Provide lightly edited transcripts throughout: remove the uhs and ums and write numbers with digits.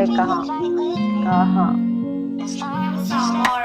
है कहाँ कहाँ।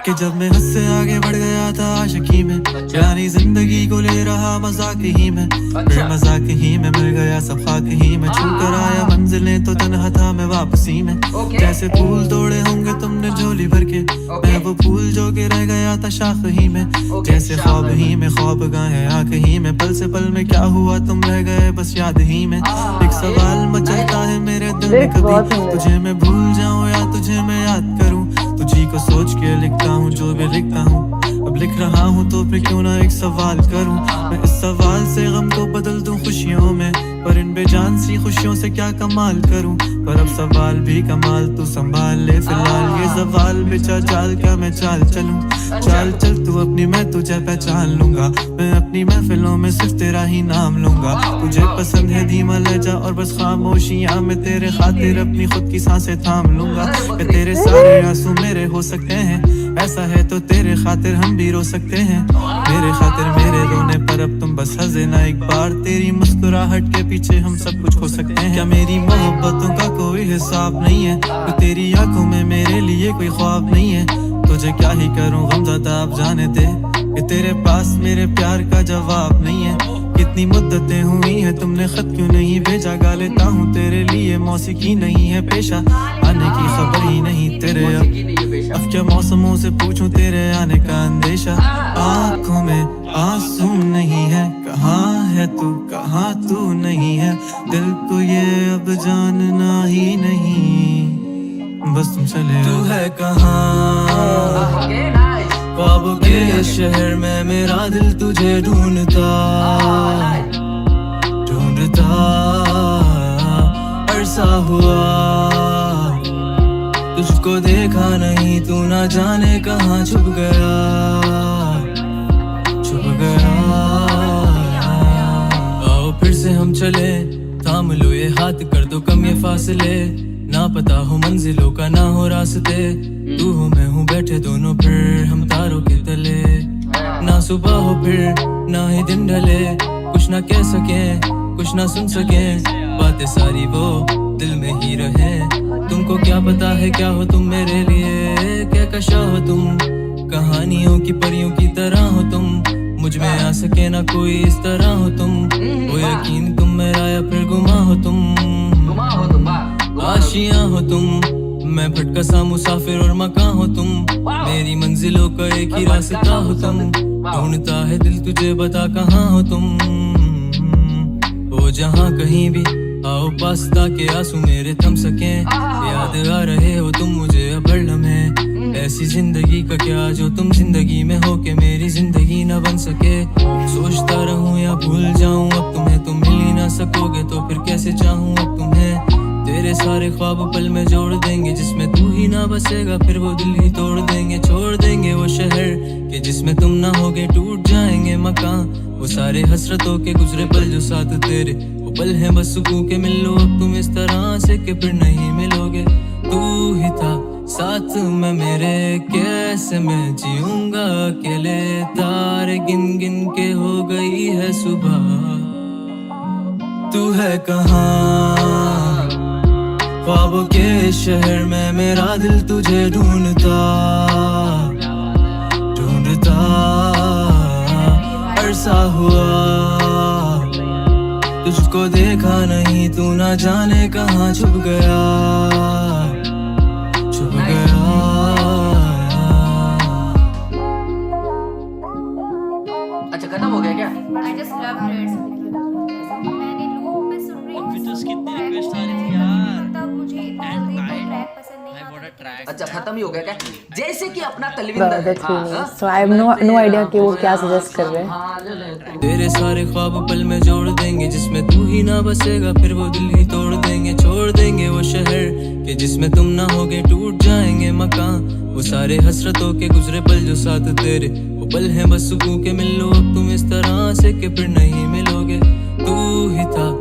कि जब मैं हद से आगे बढ़ गया था आशिकी में, यानी जिंदगी को ले रहा मजाक ही में, फिर मजाक ही में मिल गया सब खाक ही में, छू कर आया मंजिलें तो तन्हा था मैं वापसी में। जैसे फूल तोड़े होंगे तुमने झोली भर के, मैं वो फूल जो के रह गया था शाख ही में। जैसे ख्वाब ही में ख्वाब गाए आंख ही में, पल से पल में क्या हुआ तुम रह गए बस याद ही में। एक सवाल मचलता है मेरे दिल में, कभी तुझे मैं भूल जाऊं या तुझे मैं याद करूं। तुझी को सोच के लिखता हूँ जो भी लिखता हूँ, अब लिख रहा हूँ तो फिर क्यों ना एक सवाल करूँ। मैं इस सवाल से गम को बदल दूं खुशियों में, पर इन बेजान सी खुशियों से क्या कमाल करूँ। पर अब सवाल भी कमाल तू संभाल ले फिलहाल, ये सवाल बेचा जाल क्या मैं चाल चलूं। चाल चल तू अपनी मैं तुझे पहचान लूंगा, मैं अपनी महफिलों में सिर्फ तेरा ही नाम लूंगा। तुझे पसंद है धीमा लहजा और बस खामोशियां, मैं तेरे खातिर अपनी खुद की सांसें थाम लूंगा। कि तेरे सारे आंसू मेरे हो सकते हैं, ऐसा है तो तेरे खातिर हम भी रो सकते हैं। मेरे खातिर मेरे रोने पर अब तुम बस हंसे ना एक बार, तेरी मुस्कुराहट के पीछे हम सब कुछ हो सकते हैं। क्या मेरी मोहब्बतों का कोई हिसाब नहीं है, तो तेरी आंखों में मेरे लिए कोई ख्वाब नहीं है। तुझे क्या ही करूं गमज़दा अब जाने दे, कि तेरे पास मेरे प्यार का जवाब नहीं है। कितनी मुद्दतें हुई हैं तुमने खत क्यों नहीं भेजा, गा लेता हूँ तेरे लिए मौसीकी नहीं है पेशा, आने की खबर ही नहीं तेरे। अब क्या मौसमों से पूछूं तेरे आने का अंदेशा, आँखों में आंसू नहीं है, कहाँ है तू कहाँ तू नहीं है। दिल को ये अब जानना ही नहीं, बस तुम चले तू है कहाँ। ख्वाबों के शहर में मेरा दिल तुझे ढूंढता ढूंढता अरसा हुआ, तुझको देखा नहीं तू ना जाने कहाँ छुप गया छुप गया। आओ फिर से हम चले, थाम लो ये हाथ कर दो कम ये फासले, ना पता हो मंजिलों का ना हो रास्ते। तू हो मैं हूँ बैठे दोनों फिर हम तारों के तले, ना सुबह हो फिर ना ही दिन ढले, कुछ ना कह सके कुछ ना सुन सके, बातें सारी वो दिल में ही रहे। तुमको क्या पता है क्या हो तुम मेरे लिए, क्या कशा हो तुम कहानियों की परियों की तरह हो तुम, मुझ में आ सके ना कोई इस तरह हो तुम। वो यकीन तुम मेरा या फिर गुमा हो तुम, आशियां हो तुम, मैं भटका सा मुसाफिर और मकान हो तुम, मेरी मंजिलों का एक ही रास्ता हो तुम। ढूंढता है दिल तुझे बता कहाँ हो तुम, हो जहाँ कहीं भी आओ पास ताकि आंसू मेरे थम सके। याद आ रहे हो तुम मुझे अब हर लम्हे, ऐसी जिंदगी का क्या जो तुम जिंदगी में हो के मेरी जिंदगी न बन सके। सोचता रहूं या भूल जाऊं अब तुम्हें, तुम मिल ही ना सकोगे तो फिर कैसे चाहूं अब तुम्हें। तेरे सारे ख्वाब पल में जोड़ देंगे, जिसमें तू ही ना बसेगा फिर वो दिल ही तोड़ देंगे। छोड़ देंगे वो शहर के जिसमें तुम ना होगे, टूट जाएंगे मकान वो सारे हसरतों के गुजरे पल जो साथ तेरे वो पल हैं बस सुकून के। मिल लो अब तुम इस तरह से कि फिर नहीं मिलोगे। तू ही था साथ में मेरे, कैसे मैं जीऊंगा अकेले। तारे गिन गिन के हो गई है सुबह, तू है कहाँ। ख्वाबों के शहर में मेरा दिल तुझे ढूंढता ढूंढता अरसा हुआ, तुझको देखा नहीं तू ना जाने कहाँ छुप गया छुप गया। अच्छा खत्म हो गया क्या? I just love lyrics. मैंने लूप में सुन रही हूँ, तो उसकी इतनी रिक्वेस्ट आ रही थी यार, तब मुझे ट्रैक पसंद नहीं आता। अच्छा खत्म ही हो गया क्या? जैसे कि अपना तलविंदर है। So I have no idea कि वो क्या सजेस्ट कर रहे हैं। तेरे सारे ख्वाब पल में जोड़ देंगे, जिसमें तू ही ना बसेगा फिर वो दिल ही तोड़ देंगे। छोड़ देंगे वो शहर के जिसमें तुम ना होगे, टूट जाएंगे मकान वो सारे हसरतों के गुजरे पल जो साथ तेरे वो पल हैं बस सुकून के। मिल लो अब तुम इस तरह से कि फिर नहीं मिलोगे। तू ही था